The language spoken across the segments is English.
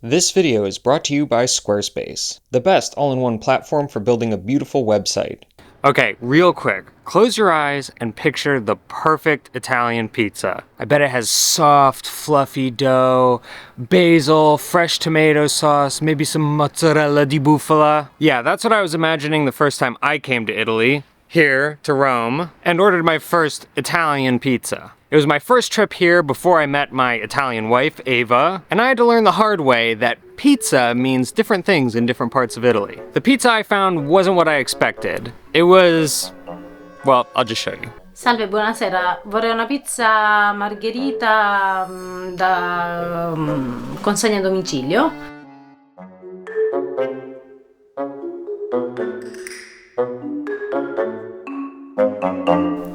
This video is brought to you by Squarespace, the best all-in-one platform for building a beautiful website. Okay, real quick, close your eyes and picture the perfect Italian pizza. I bet it has soft, fluffy dough, basil, fresh tomato sauce, maybe some mozzarella di bufala. Yeah, that's what I was imagining the first time I came to Italy, here to Rome, and ordered my first Italian pizza. It was my first trip here before I met my Italian wife, Ava, and I had to learn the hard way that pizza means different things in different parts of Italy. The pizza I found wasn't what I expected. It was, well, I'll just show you. Salve, buonasera. Vorrei una pizza margherita da consegna a domicilio.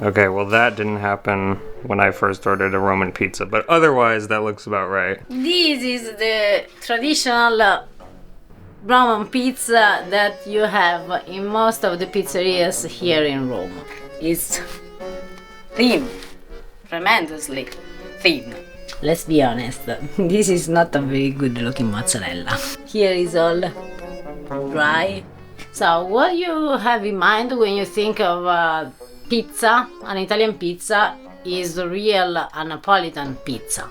Okay, well that didn't happen when I first ordered a Roman pizza, but otherwise that looks about right. This is the traditional Roman pizza that you have in most of the pizzerias here in Rome. It's thin, tremendously thin. Let's be honest, this is not a very good looking mozzarella. Here is all dry. So what do you have in mind when you think of pizza? An Italian pizza is the real Neapolitan pizza.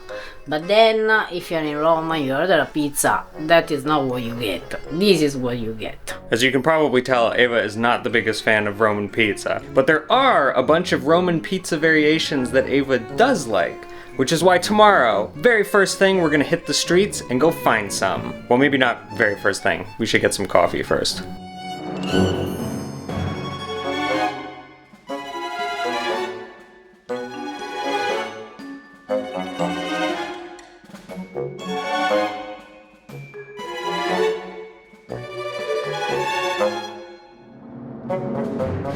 But then if you're in Rome and you order a pizza, that is not what you get. This is what you get. As you can probably tell, Ava is not the biggest fan of Roman pizza. But there are a bunch of Roman pizza variations that Ava does like. Which is why tomorrow, very first thing, we're gonna hit the streets and go find some. Well, maybe not very first thing. We should get some coffee first.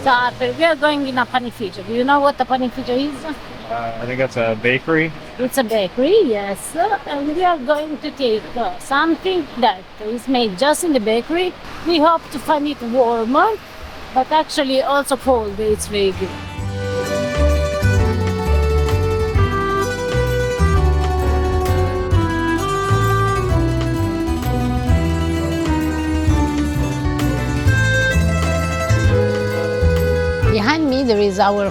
So Arthur, we are going in a Panificio. Do you know what a Panificio is? I think that's a bakery. It's a bakery, yes. And we are going to take something that is made just in the bakery. We hope to find it warmer, but actually also cold. It's very good. Behind me there is our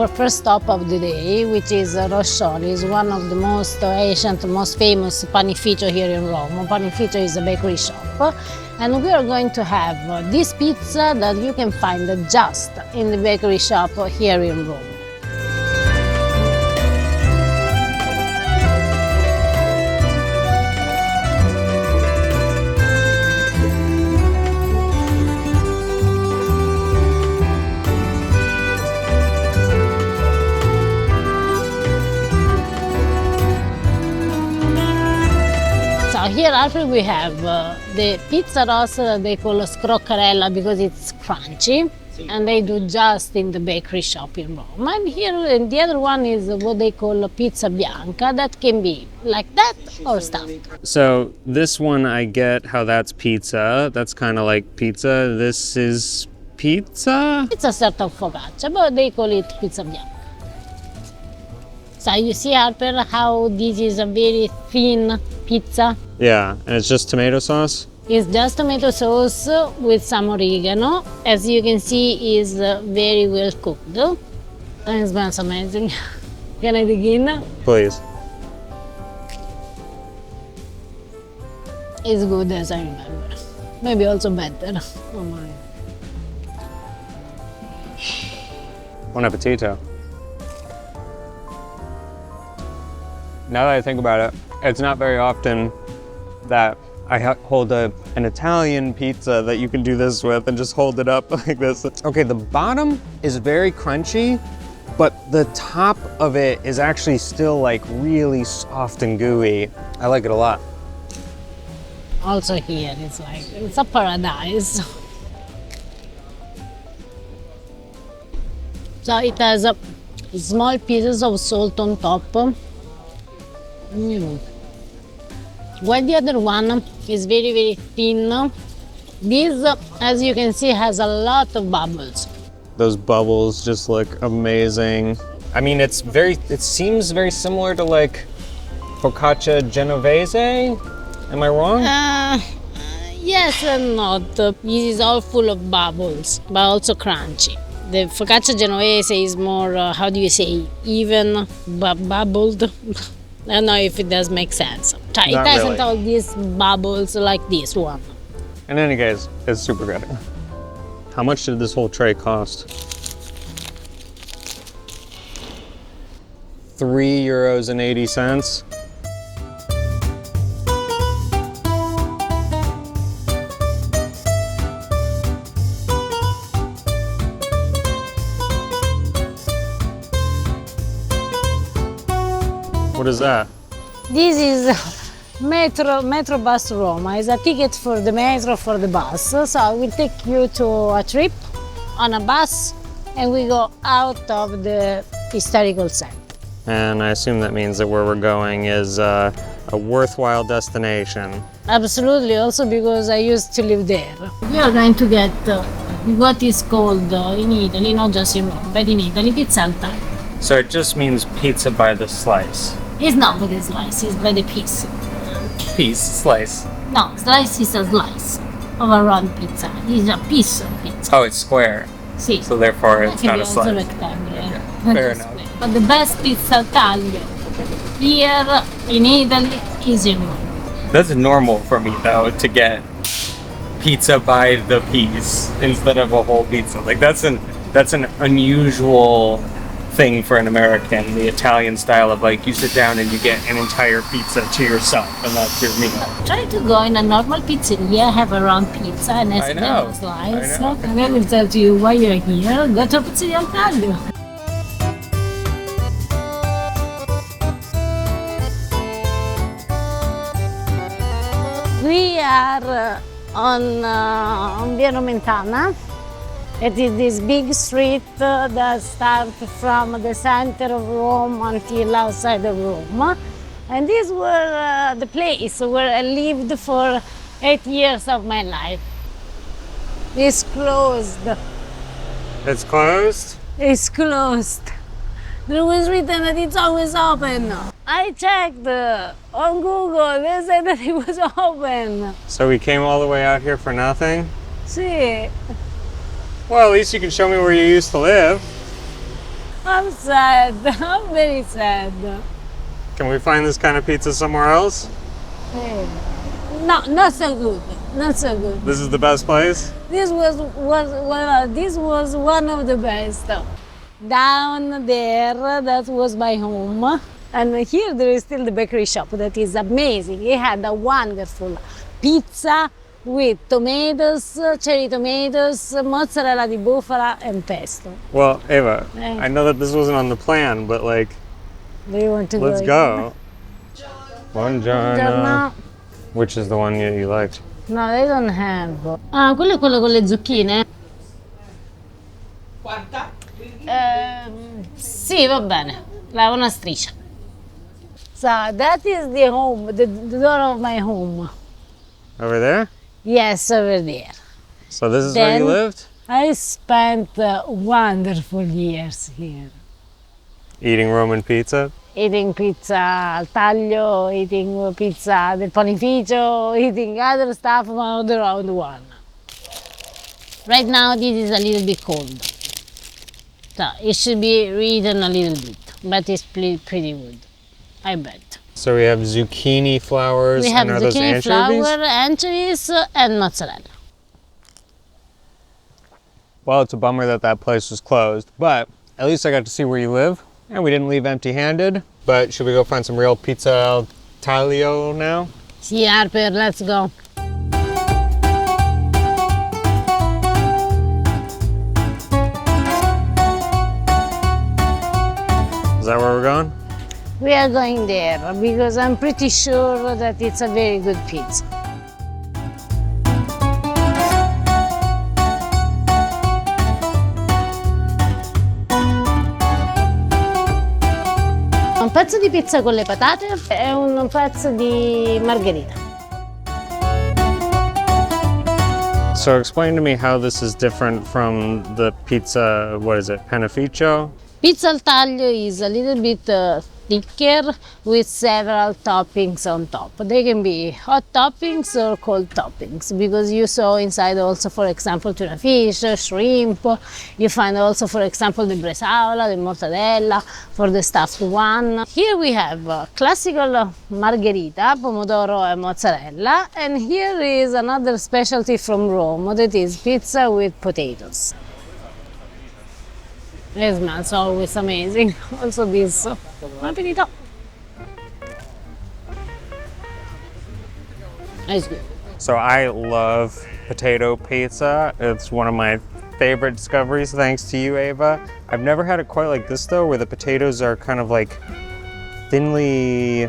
first stop of the day, which is Rossori. It's one of the most ancient, most famous panificio here in Rome. Panificio is a bakery shop. And we are going to have this pizza that you can find just in the bakery shop here in Rome. Here after we have the pizza rossa that they call scroccarella because it's crunchy, and they do just in the bakery shop in Rome. And here and the other one is what they call pizza bianca, that can be like that or stuffed. So this one I get how that's pizza. That's kind of like pizza. This is pizza? It's a sort of focaccia, but they call it pizza bianca. So you see, Harper, how this is a very thin pizza? Yeah, and it's just tomato sauce? It's just tomato sauce with some oregano. As you can see, is very well cooked. And it smells amazing. Can I begin? Please. It's good as I remember. Maybe also better. Oh my. Buon appetito. Now that I think about it, it's not very often that I hold an Italian pizza that you can do this with and just hold it up like this. Okay, the bottom is very crunchy, but the top of it is actually still like really soft and gooey. I like it a lot. Also here, it's a paradise. So it has small pieces of salt on top. While the other one is very, very thin, this, as you can see, has a lot of bubbles. Those bubbles just look amazing. I mean, it seems very similar to like focaccia genovese. Am I wrong? Yes and not. This is all full of bubbles, but also crunchy. The focaccia genovese is more, how do you say, even bubbled. I don't know if it does make sense. It Not doesn't really. all these bubbles like this one. In any case, it's super good. How much did this whole tray cost? €3.80. What is that? This is Metro Bus Roma. It's a ticket for the metro, for the bus. So I will take you to a trip on a bus and we go out of the historical center. And I assume that means that where we're going is a worthwhile destination. Absolutely, also because I used to live there. We are going to get what is called in Italy, not just in Rome, but in Italy, pizza al taglio. So it just means pizza by the slice. It's not by the slice, it's by the piece. Piece, slice. No, slice is a slice of a round pizza. This is a piece of pizza. Oh, it's square. Sì. So therefore it's Can not be a also slice. rectangular. Okay, Not fair just enough. square. But the best pizza al taglio here in Italy is in Rome. That's normal for me though, to get pizza by the piece instead of a whole pizza. Like that's an unusual thing for an American, the Italian style of like you sit down and you get an entire pizza to yourself and that's your meal. Try to go in a normal pizzeria, have a round pizza and I a know, slice. I know. And then we'll tell to you why you're here. Go to a pizzeria al taglio. We are on Via Nomentana. It is this big street that starts from the center of Rome until outside of Rome. And this was the place where I lived for 8 years of my life. It's closed. It's closed? It's closed. There was written that it's always open. I checked on Google, they said that it was open. So we came all the way out here for nothing? See, Well, at least you can show me where you used to live. I'm sad. I'm very sad. Can we find this kind of pizza somewhere else? No, not so good. Not so good. This is the best place? This was one of the best. Down there, that was my home. And here there is still the bakery shop that is amazing. It had a wonderful pizza with tomatoes, cherry tomatoes, mozzarella di bufala, and pesto. Well, Ava, Yeah. I know that this wasn't on the plan, but like, Do you want to let's go. Buongiorno. Buongiorno. Which is the one you liked? No, they don't have. Ah, quello è quello con le zucchine? Quanta? Sì, va bene. Una striscia. So that is the home, the door of my home. Over there? Yes, over there. So this is where you Then- lived? I spent wonderful years here. Eating Roman pizza? Eating pizza al taglio, eating pizza del Panificio, eating other stuff from the round one. Right now this is a little bit cold. So it should be eaten a little bit, but it's pretty good, I bet. So we have zucchini flowers, We have and are those zucchini anchovies? flour, anchovies, and mozzarella. Well, it's a bummer that that place was closed, but at least I got to see where you live, and we didn't leave empty-handed. But should we go find some real pizza al taglio now? Sì, Harper, let's go. Is that where we're going? We are going there because I'm pretty sure that it's a very good pizza. Un pezzo di pizza con le patate e un pezzo di margherita. So explain to me how this is different from the pizza, what is it, Panificio? Pizza al taglio is a little bit thicker with several toppings on top. They can be hot toppings or cold toppings, because you saw inside also, for example, tuna fish, shrimp. You find also, for example, the bresaola, the mortadella for the stuffed one. Here we have classical margherita, pomodoro and mozzarella, and here is another specialty from Rome, that is pizza with potatoes. It smells always amazing. Also this. Buon appetito! It's good. So I love potato pizza. It's one of my favorite discoveries, thanks to you, Ava. I've never had it quite like this though, where the potatoes are kind of like thinly,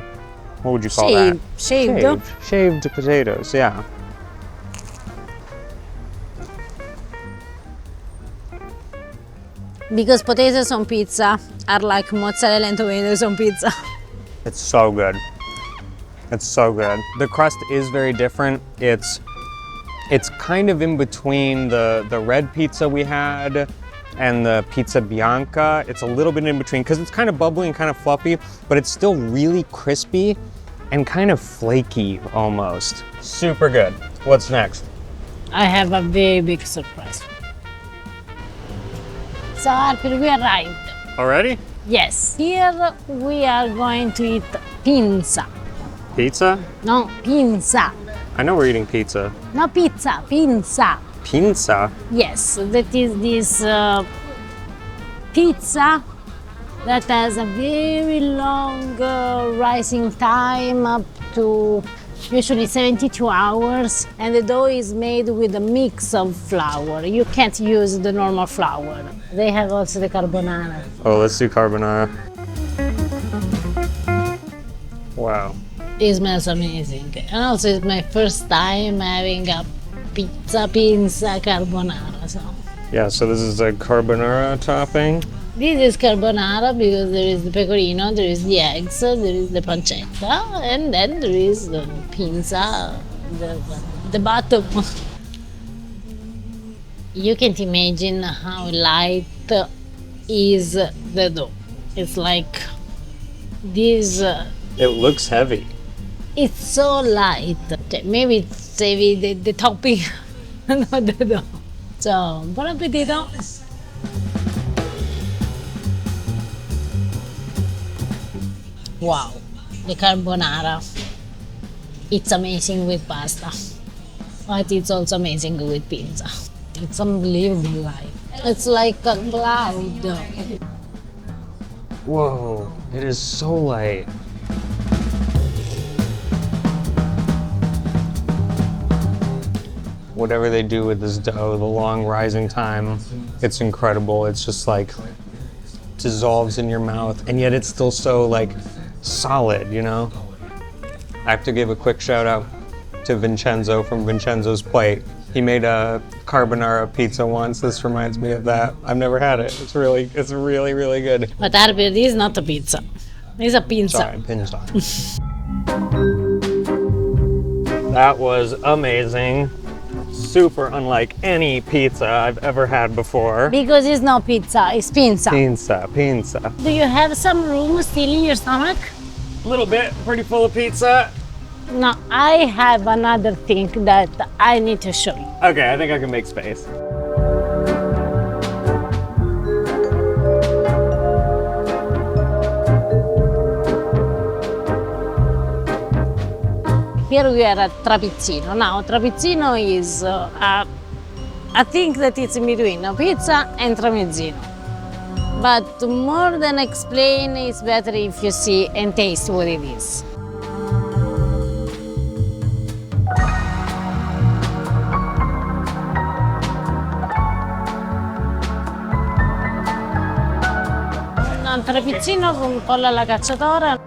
what would you call that? Shaved. Shaved potatoes, yeah. Because potatoes on pizza are like mozzarella and tomatoes on pizza. It's so good. It's so good. The crust is very different. It's kind of in between the red pizza we had and the pizza bianca. It's a little bit in between because it's kind of bubbly and kind of fluffy, but it's still really crispy and kind of flaky almost. Super good. What's next? I have a very big surprise. So Harper, we arrived. Already? Yes. Here we are going to eat pinsa. Pizza? No, pinsa. I know we're eating pizza. No pizza, pinsa. Pinsa? Yes, that is this pizza that has a very long rising time, up to usually 72 hours, and the dough is made with a mix of flour. You can't use the normal flour. They have also the carbonara. Oh, let's do carbonara. Wow. It smells amazing. And also it's my first time having a pizza pinsa carbonara. So Yeah, so this is a carbonara topping. this is carbonara because there is the pecorino, there is the eggs, there is the pancetta, and then there is the pinsa, the bottom. You can't imagine how light is the dough. It's like this. It looks heavy. It's so light. Maybe it's heavy, the topping, not the dough. So, buon appetito! Wow, the carbonara. It's amazing with pasta, but it's also amazing with pizza. It's unbelievable light. It's like a cloud. Whoa, it is so light. Whatever they do with this dough, the long rising time, it's incredible. It's just like dissolves in your mouth, and yet it's still so like solid, you know? I have to give a quick shout out to Vincenzo from Vincenzo's Plate. He made a carbonara pizza once. This reminds me of that. I've never had it. It's really, really good. But Harper, this is not a pizza. It's a pinsa. Sorry, pinsa. That was amazing. Super unlike any pizza I've ever had before. Because it's not pizza, it's pinsa. Pinsa. Do you have some room still in your stomach? A little bit, pretty full of pizza. No, I have another thing that I need to show you. Okay, I think I can make space. Here we are at Trapizzino. Now, Trapizzino is a thing that it's in between a pizza and tramezzino. But more than explain, it's better if you see and taste what it is. Un trapizzino con pollo alla cacciatora.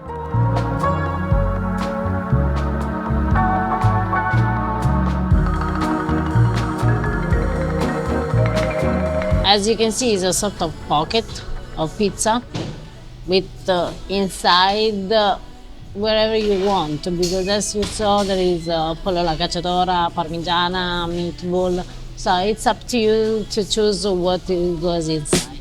As you can see, it's a sort of pocket of pizza with inside wherever you want, because as you saw, there is pollo alla cacciatora, parmigiana, meatball. So it's up to you to choose what goes inside.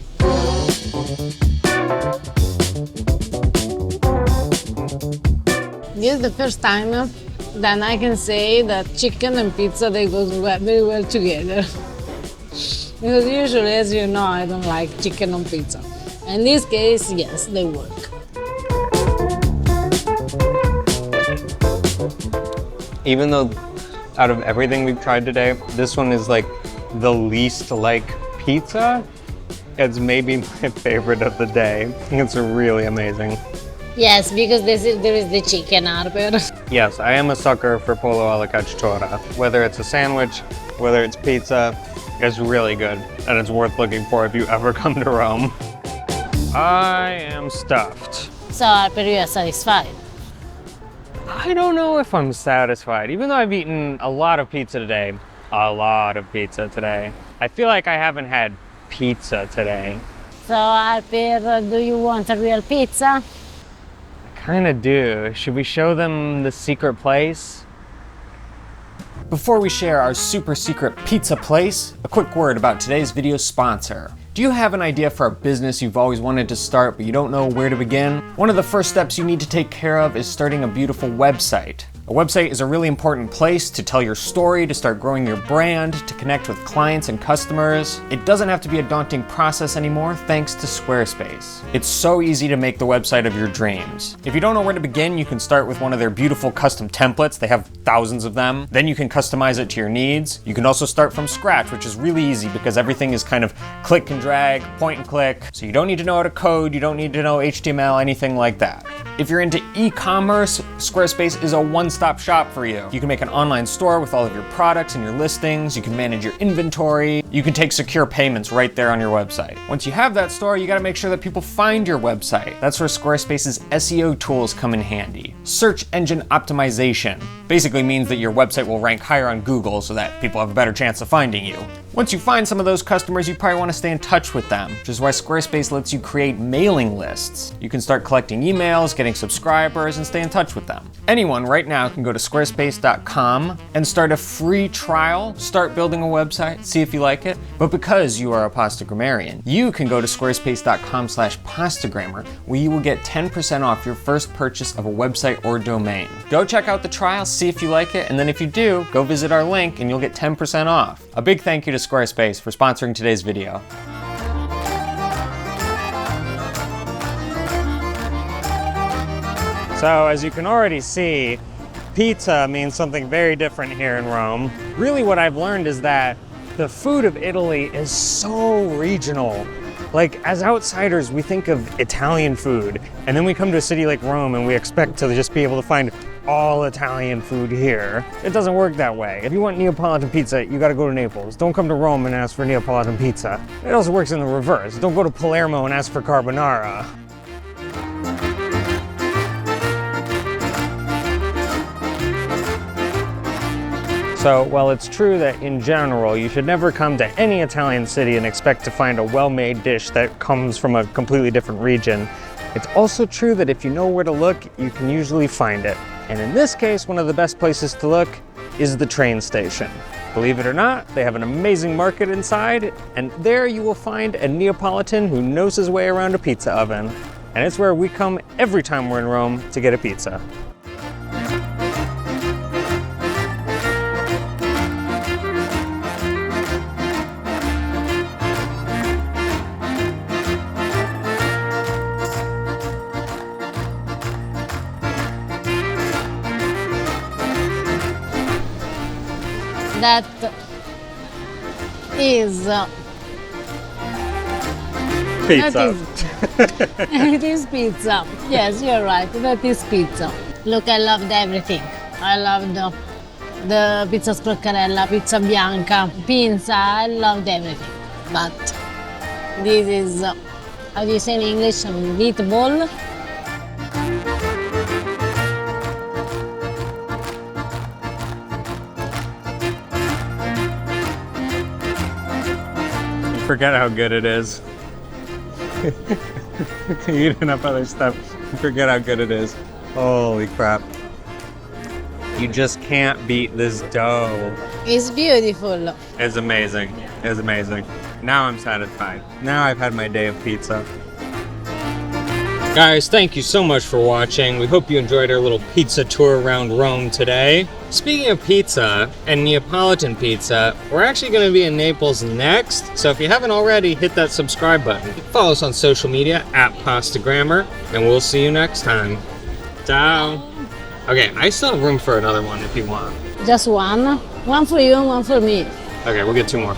This is the first time then I can say that chicken and pizza, they go very well together. Because usually, as you know, I don't like chicken on pizza. In this case, yes, they work. Even though out of everything we've tried today, this one is like the least like pizza, it's maybe my favorite of the day. It's really amazing. Yes, because there is the chicken arbor. Yes, I am a sucker for pollo alla cacciatora. Whether it's a sandwich, whether it's pizza, it's really good, and it's worth looking for if you ever come to Rome. I am stuffed. So, Arbor, you are satisfied? I don't know if I'm satisfied. Even though I've eaten a lot of pizza today, I feel like I haven't had pizza today. So, Arbor, do you want a real pizza? Kinda do. Should we show them the secret place? Before we share our super secret pizza place, a quick word about today's video sponsor. Do you have an idea for a business you've always wanted to start but you don't know where to begin? One of the first steps you need to take care of is starting a beautiful website. A website is a really important place to tell your story, to start growing your brand, to connect with clients and customers. It doesn't have to be a daunting process anymore thanks to Squarespace. It's so easy to make the website of your dreams. If you don't know where to begin, you can start with one of their beautiful custom templates. They have thousands of them. Then you can customize it to your needs. You can also start from scratch, which is really easy because everything is kind of click and drag, point and click. So you don't need to know how to code, you don't need to know HTML, anything like that. If you're into e-commerce, Squarespace is a one-stop shop for you. You can make an online store with all of your products and your listings. You can manage your inventory. You can take secure payments right there on your website. Once you have that store, you gotta make sure that people find your website. That's where Squarespace's SEO tools come in handy. Search engine optimization basically means that your website will rank higher on Google so that people have a better chance of finding you. Once you find some of those customers, you probably want to stay in touch with them, which is why Squarespace lets you create mailing lists. You can start collecting emails, getting subscribers, and stay in touch with them. Anyone right now can go to squarespace.com and start a free trial, start building a website, see if you like it. But because you are a pasta grammarian, you can go to squarespace.com/pastagrammar, where you will get 10% off your first purchase of a website or domain. Go check out the trial, see if you like it, and then if you do, go visit our link and you'll get 10% off. A big thank you to Squarespace for sponsoring today's video. So as you can already see, pizza means something very different here in Rome. Really what I've learned is that the food of Italy is so regional. Like, as outsiders, we think of Italian food, and then we come to a city like Rome and we expect to just be able to find all Italian food here. It doesn't work that way. If you want Neapolitan pizza, you gotta go to Naples. Don't come to Rome and ask for Neapolitan pizza. It also works in the reverse. Don't go to Palermo and ask for carbonara. So, while it's true that in general, you should never come to any Italian city and expect to find a well-made dish that comes from a completely different region, it's also true that if you know where to look, you can usually find it. And in this case, one of the best places to look is the train station. Believe it or not, they have an amazing market inside, and there you will find a Neapolitan who knows his way around a pizza oven. And it's where we come every time we're in Rome to get a pizza. That is Pizza. It is pizza. Yes, you're right. That is pizza. Look, I loved everything. I loved the pizza scroccarella, pizza bianca, Pinsa. I loved everything. But this is, how do you say in English, meatball? Forget how good it is. You eat enough other stuff, forget how good it is. Holy crap. You just can't beat this dough. It's beautiful. It's amazing. It's amazing. Now I'm satisfied. Now I've had my day of pizza. Guys, thank you so much for watching. We hope you enjoyed our little pizza tour around Rome today. Speaking of pizza and Neapolitan pizza, we're actually going to be in Naples next. So if you haven't already, hit that subscribe button. Follow us on social media at Pastagrammer, and we'll see you next time. Ciao. Okay, I still have room for another one if you want. Just one. One for you and one for me. Okay, we'll get 2 more.